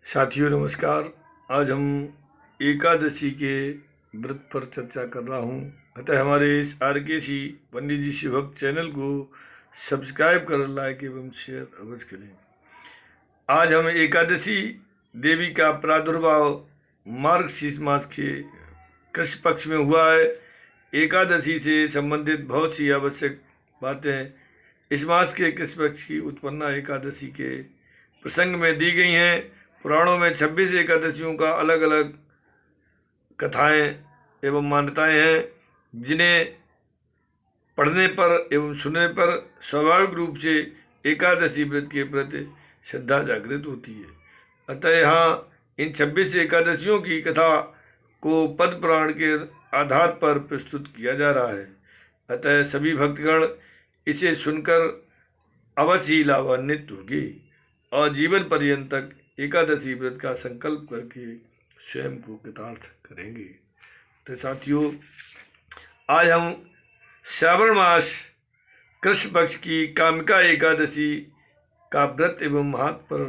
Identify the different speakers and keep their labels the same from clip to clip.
Speaker 1: साथियों नमस्कार। आज हम एकादशी के व्रत पर चर्चा कर रहा हूँ। अतः हमारे इस RKC पंडित जी शिवभक्त चैनल को सब्सक्राइब कर लाइक एवं शेयर अवश्य करें। आज हम एकादशी देवी का प्रादुर्भाव मार्गशीर्ष मास के कृष्ण पक्ष में हुआ है। एकादशी से संबंधित बहुत सी आवश्यक बातें इस मास के कृष्ण पक्ष की उत्पन्ना एकादशी के प्रसंग में दी गई हैं। पुराणों में 26 एकादशियों का अलग अलग कथाएं एवं मान्यताएं हैं, जिन्हें पढ़ने पर एवं सुनने पर स्वाभाविक रूप से एकादशी व्रत के प्रति श्रद्धा जागृत होती है। अतः यहाँ इन 26 एकादशियों की कथा को पद्म पुराण के आधार पर प्रस्तुत किया जा रहा है। अतः सभी भक्तगण इसे सुनकर अवश्य ही लाभान्वित होंगे और जीवन पर्यंत तक एकादशी व्रत का संकल्प करके स्वयं को कृतार्थ करेंगे। तो साथियों, आज हम श्रावण मास कृष्ण पक्ष की कामिका एकादशी का व्रत एवं महत्व पर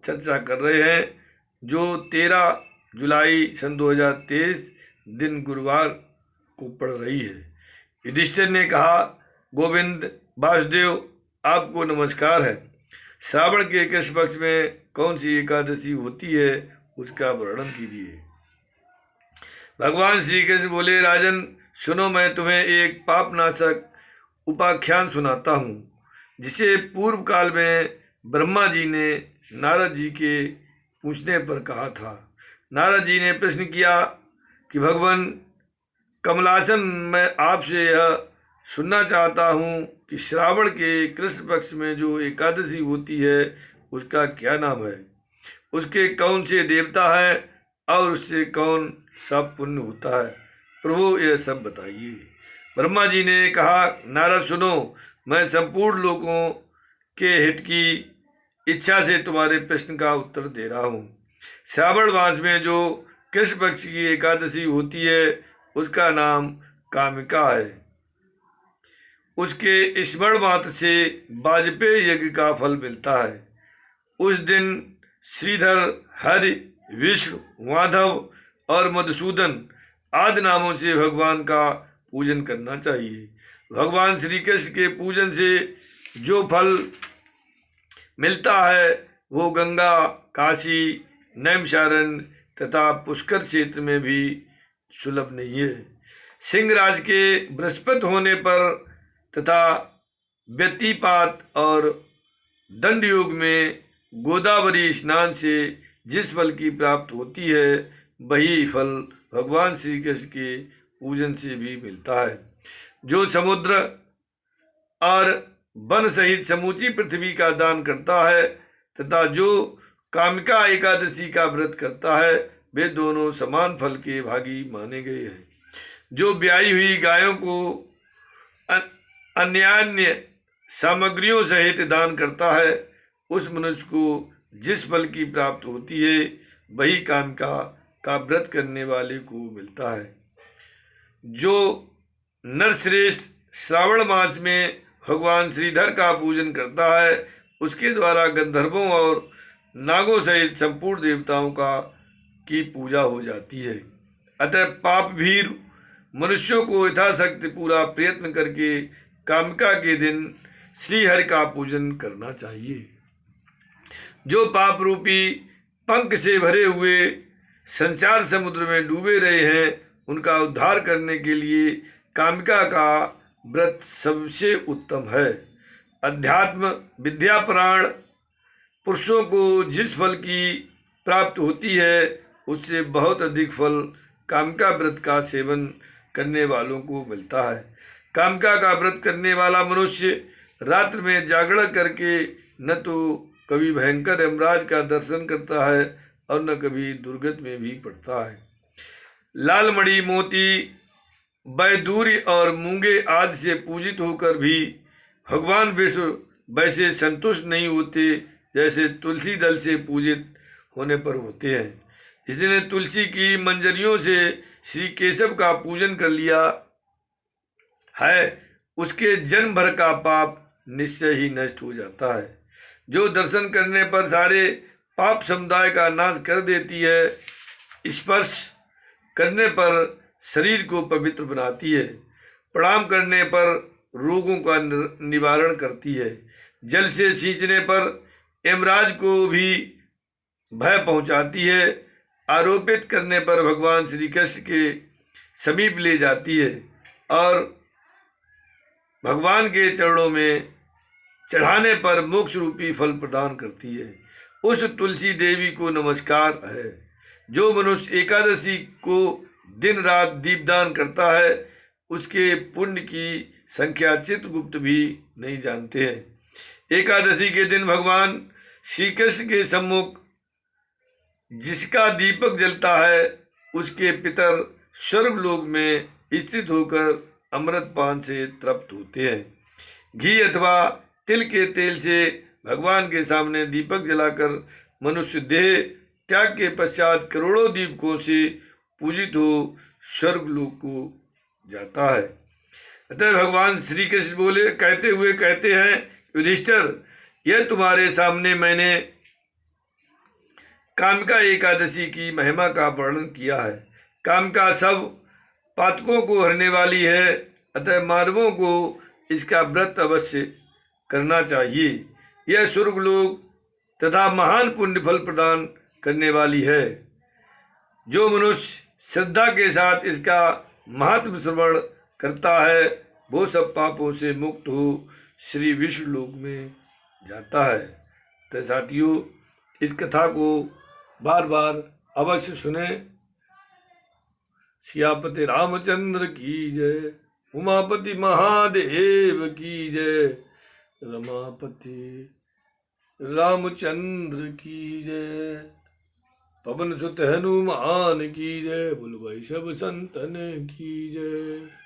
Speaker 1: चर्चा कर रहे हैं, जो 13 जुलाई सन 2023 दिन गुरुवार को पड़ रही है। युधिष्ठिर ने कहा, गोविंद वासुदेव, आपको नमस्कार है। श्रावण के कृष्ण पक्ष में कौन सी एकादशी होती है, उसका वर्णन कीजिए। भगवान श्री कृष्ण बोले, राजन सुनो, मैं तुम्हें एक पापनाशक उपाख्यान सुनाता हूँ, जिसे पूर्व काल में ब्रह्मा जी ने नारद जी के पूछने पर कहा था। नारद जी ने प्रश्न किया कि भगवान कमलासन, मैं आपसे यह सुनना चाहता हूँ कि श्रावण के कृष्ण पक्ष में जो एकादशी होती है उसका क्या नाम है, उसके कौन से देवता हैं और उससे कौन सा पुण्य होता है। प्रभु यह सब बताइए। ब्रह्मा जी ने कहा, नारद सुनो, मैं संपूर्ण लोगों के हित की इच्छा से तुम्हारे प्रश्न का उत्तर दे रहा हूँ। श्रावण मास में जो कृष्ण पक्ष की एकादशी होती है उसका नाम कामिका है। उसके स्मरण मात्र से वाजपेयी यज्ञ का फल मिलता है। उस दिन श्रीधर, हरि, विष्णु, माधव और मधुसूदन आदि नामों से भगवान का पूजन करना चाहिए। भगवान श्री कृष्ण के पूजन से जो फल मिलता है वो गंगा, काशी, नैमिषारण्य तथा पुष्कर क्षेत्र में भी सुलभ नहीं है। सिंहराज के बृहस्पति होने पर तथा व्यतिपात और दंड योग में गोदावरी स्नान से जिस फल की प्राप्ति होती है, वही फल भगवान श्री कृष्ण के पूजन से भी मिलता है। जो समुद्र और वन सहित समूची पृथ्वी का दान करता है तथा जो कामिका एकादशी का व्रत करता है, वे दोनों समान फल के भागी माने गए हैं। जो ब्याई हुई गायों को अन्यान्य सामग्रियों सहित दान करता है, उस मनुष्य को जिस फल की प्राप्ति होती है, वही कामिका का व्रत करने वाले को मिलता है। जो नरश्रेष्ठ श्रावण मास में भगवान श्रीधर का पूजन करता है, उसके द्वारा गंधर्वों और नागों सहित संपूर्ण देवताओं की पूजा हो जाती है। अतः पाप भीर मनुष्यों को यथाशक्ति पूरा प्रयत्न करके कामिका के दिन श्री हरि का पूजन करना चाहिए। जो पाप रूपी पंख से भरे हुए संसार समुद्र में डूबे रहे हैं, उनका उद्धार करने के लिए कामिका का व्रत सबसे उत्तम है। अध्यात्म विद्या प्राण पुरुषों को जिस फल की प्राप्ति होती है, उससे बहुत अधिक फल कामिका व्रत का सेवन करने वालों को मिलता है। कामिका का व्रत करने वाला मनुष्य रात्र में जागरण करके न तो कभी भयंकर यमराज का दर्शन करता है और न कभी दुर्गत में भी पड़ता है। लाल मणि, मोती, बैदूरी और मूंगे आदि से पूजित होकर भी भगवान विष्णु वैसे संतुष्ट नहीं होते जैसे तुलसी दल से पूजित होने पर होते हैं। जिसने तुलसी की मंजरियों से श्री केशव का पूजन कर लिया है, उसके जन्म भर का पाप निश्चय ही नष्ट हो जाता है। जो दर्शन करने पर सारे पाप समुदाय का नाश कर देती है। स्पर्श करने पर शरीर को पवित्र बनाती है। प्रणाम करने पर रोगों का निवारण करती है। जल से सींचने पर यमराज को भी भय पहुंचाती है। आरोपित करने पर भगवान श्री कृष्ण के समीप ले जाती है और भगवान के चरणों में चढ़ाने पर मोक्ष रूपी फल प्रदान करती है। उस तुलसी देवी को नमस्कार है। जो मनुष्य एकादशी को दिन रात दीपदान करता है उसके पुण्य की संख्या चित्रगुप्त भी नहीं जानते हैं। एकादशी के दिन भगवान श्री कृष्ण के सम्मुख जिसका दीपक जलता है उसके पितर स्वर्गलोक में स्थित होकर अमृतपान से तृप्त होते हैं। घी अथवा तिल के तेल से भगवान के सामने दीपक जलाकर मनुष्य देह त्याग के पश्चात करोड़ों दीपकों से पूजित हो स्वर्गलोक को जाता है। अतः भगवान श्री कृष्ण कहते हैं, युधिष्ठिर, यह तुम्हारे सामने मैंने कामिका एकादशी की महिमा का वर्णन किया है। कामिका सब पातकों को हरने वाली है, अतः मानवों को इसका व्रत अवश्य करना चाहिए। यह स्वर्गलोक तथा महान पुण्य फल प्रदान करने वाली है। जो मनुष्य श्रद्धा के साथ इसका महत्व श्रवण करता है वो सब पापों से मुक्त हो श्री विष्णु लोक में जाता है। तो साथियों, इस कथा को बार बार अवश्य सुने। सियापति रामचंद्र की जय, उमापति महादेव की जय, रमापति रामचंद्र की जय, पवन सुत हनुमान की जय, बोल भाई सब संतन की जय।